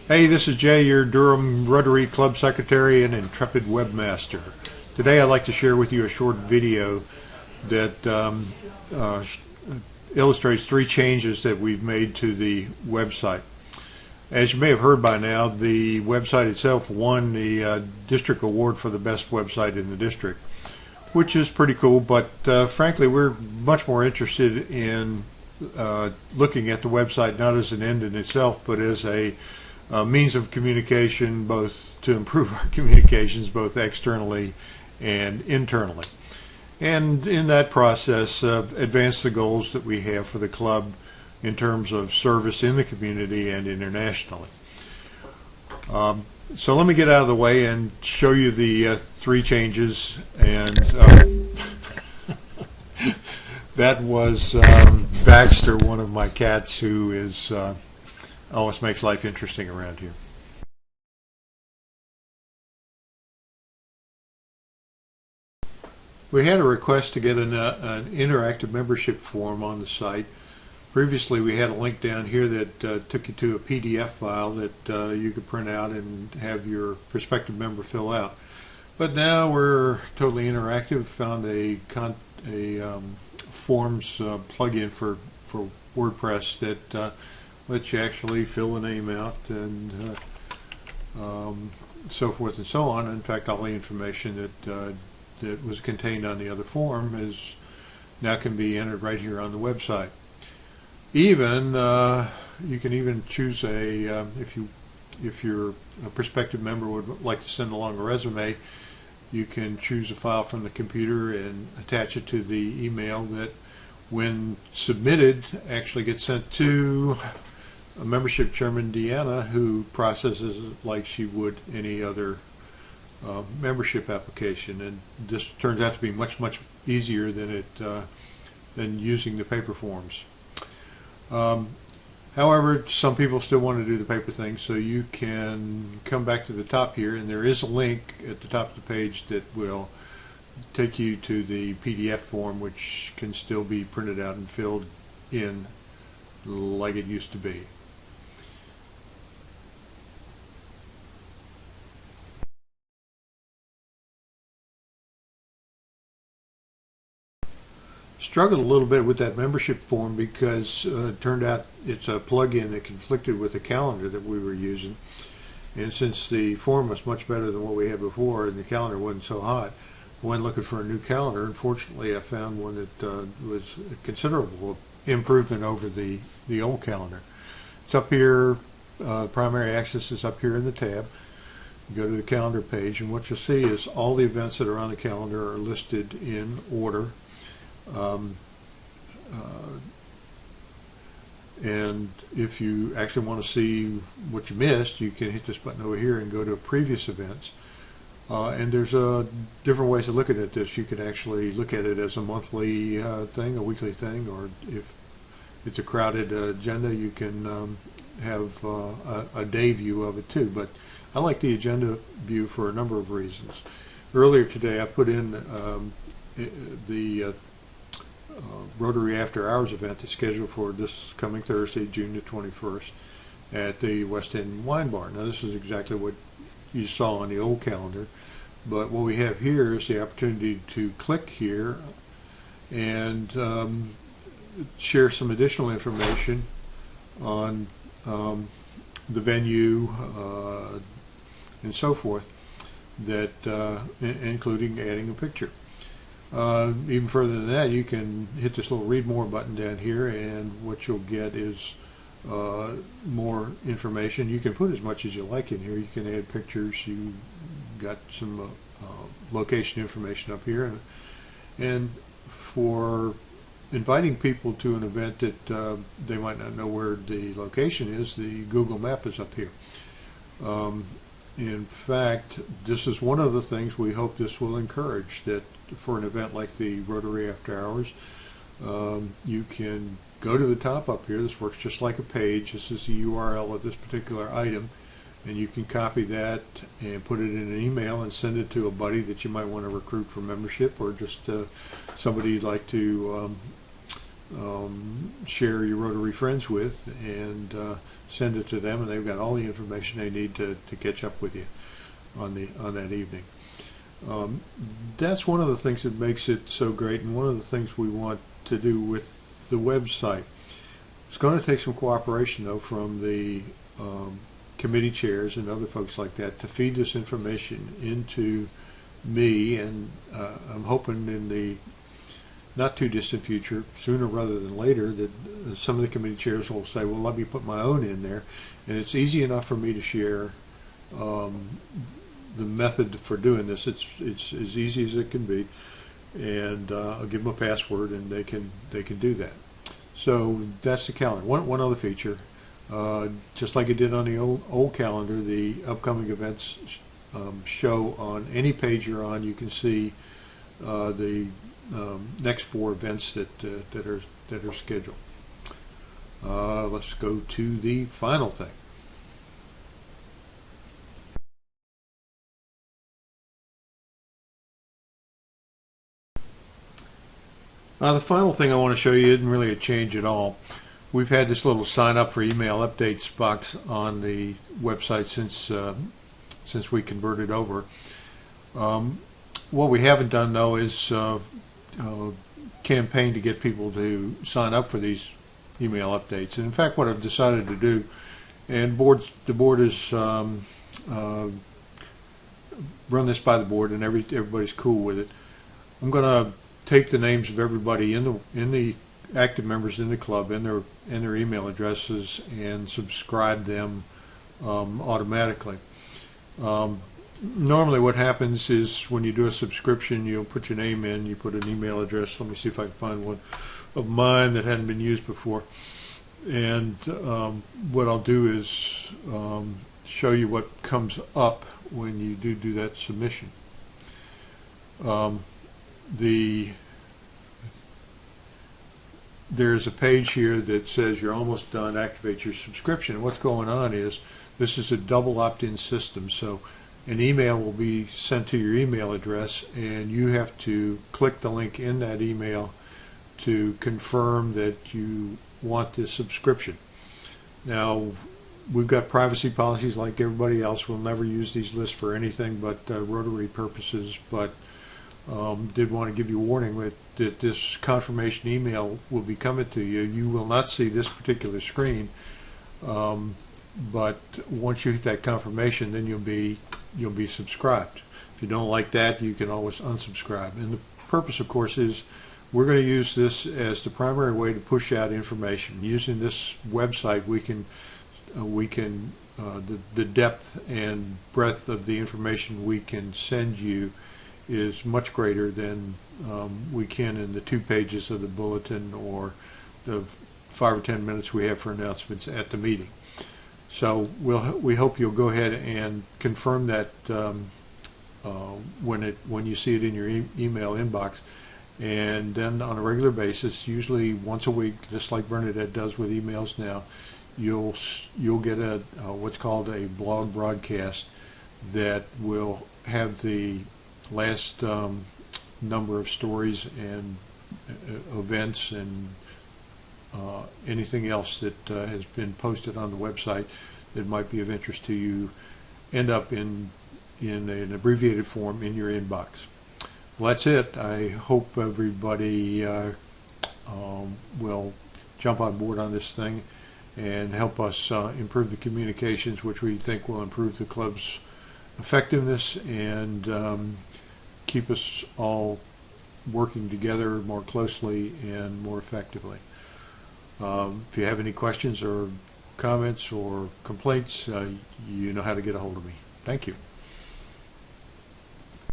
Hey, this is Jay, your Durham Rotary Club Secretary and intrepid webmaster. Today I'd like to share with you a short video that illustrates 3 changes that we've made to the website. As you may have heard by now, the website itself won the district award for the best website in the district, which is pretty cool, but frankly we're much more interested in looking at the website not as an end in itself, but as a means of communication, both to improve our communications both externally and internally, and in that process advance the goals that we have for the club in terms of service in the community and internationally. So let me get out of the way and show you the 3 changes. And that was Baxter, one of my cats, who is always makes life interesting around here. We had a request to get an interactive membership form on the site. Previously we had a link down here that took you to a PDF file that you could print out and have your prospective member fill out. But now we're totally interactive. Found a forms plugin for WordPress that lets you actually fill the name out and so forth and so on. In fact, all the information that was contained on the other form is now can be entered right here on the website. Even you can even choose a if your prospective member would like to send along a resume, you can choose a file from the computer and attach it to the email that, when submitted, actually gets sent to a membership chairman, Deanna, who processes it like she would any other membership application. And this turns out to be much easier than than using the paper forms. However, some people still want to do the paper thing, so you can come back to the top here, and there is a link at the top of the page that will take you to the PDF form, which can still be printed out and filled in like it used to be. Struggled a little bit with that membership form because it turned out it's a plug-in that conflicted with the calendar that we were using, and since the form was much better than what we had before and the calendar wasn't so hot, I went looking for a new calendar. Unfortunately, I found one that was a considerable improvement over the old calendar. It's up here. Primary access is up here in the tab. You go to the calendar page, and what you'll see is all the events that are on the calendar are listed in order. And if you actually want to see what you missed, you can hit this button over here and go to previous events. And there's different ways of looking at this. You can actually look at it as a monthly thing, a weekly thing, or if it's a crowded agenda, you can have a day view of it too. But I like the agenda view for a number of reasons. Earlier today I put in the Rotary After Hours event is scheduled for this coming Thursday, June the 21st, at the West End Wine Bar. Now, this is exactly what you saw on the old calendar, but what we have here is the opportunity to click here and share some additional information on the venue and so forth, that including adding a picture. Even further than that, you can hit this little read more button down here, and what you'll get is more information. You can put as much as you like in here. You can add pictures. You got some location information up here, and for inviting people to an event that they might not know where the location is, the Google map is up here. In fact, this is one of the things we hope this will encourage, that for an event like the Rotary After Hours, you can go to the top up here. This works just like a page. This is the URL of this particular item, and you can copy that and put it in an email and send it to a buddy that you might want to recruit for membership, or just somebody you'd like to share your Rotary friends with, and send it to them, and they've got all the information they need to catch up with you on that evening. That's one of the things that makes it so great, and one of the things we want to do with the website. It's going to take some cooperation, though, from the committee chairs and other folks like that to feed this information into me, and I'm hoping in the not too distant future, sooner rather than later, that some of the committee chairs will say, well, let me put my own in there. And it's easy enough for me to share the method for doing this. It's as easy as it can be, and I'll give them a password, and they can do that. So that's the calendar. One other feature, just like it did on the old calendar, the upcoming events show on any page you're on. You can see the next 4 events that are scheduled. Let's go to the final thing. The final thing I want to show you isn't really a change at all. We've had this little sign up for email updates box on the website since we converted over. What we haven't done, though, is campaign to get people to sign up for these email updates. And in fact, what I've decided to do, and the board is run this by the board, and everybody's cool with it. I'm going to take the names of everybody in the active members in the club and their email addresses and subscribe them automatically. Normally what happens is when you do a subscription, you'll put your name in, you put an email address. Let me see if I can find one of mine that hadn't been used before. And what I'll do is show you what comes up when you do that submission. There's a page here that says you're almost done, activate your subscription. And what's going on is this is a double opt-in system. So an email will be sent to your email address, and you have to click the link in that email to confirm that you want this subscription. Now, we've got privacy policies like everybody else. We'll never use these lists for anything but Rotary purposes, but did want to give you a warning that this confirmation email will be coming to you. You will not see this particular screen, but once you hit that confirmation, then you'll be subscribed. If you don't like that, you can always unsubscribe. And the purpose, of course, is we're going to use this as the primary way to push out information. Using this website, the depth and breadth of the information we can send you is much greater than we can in the 2 pages of the bulletin or the 5 or 10 minutes we have for announcements at the meeting. So we hope you'll go ahead and confirm that when you see it in your email inbox, and then on a regular basis, usually once a week, just like Bernadette does with emails now, you'll get a what's called a blog broadcast that will have the last number of stories and events and anything else that has been posted on the website that might be of interest to you end up in an abbreviated form in your inbox. Well, that's it. I hope everybody will jump on board on this thing and help us improve the communications, which we think will improve the club's effectiveness and keep us all working together more closely and more effectively. If you have any questions or comments or complaints, you know how to get a hold of me. Thank you.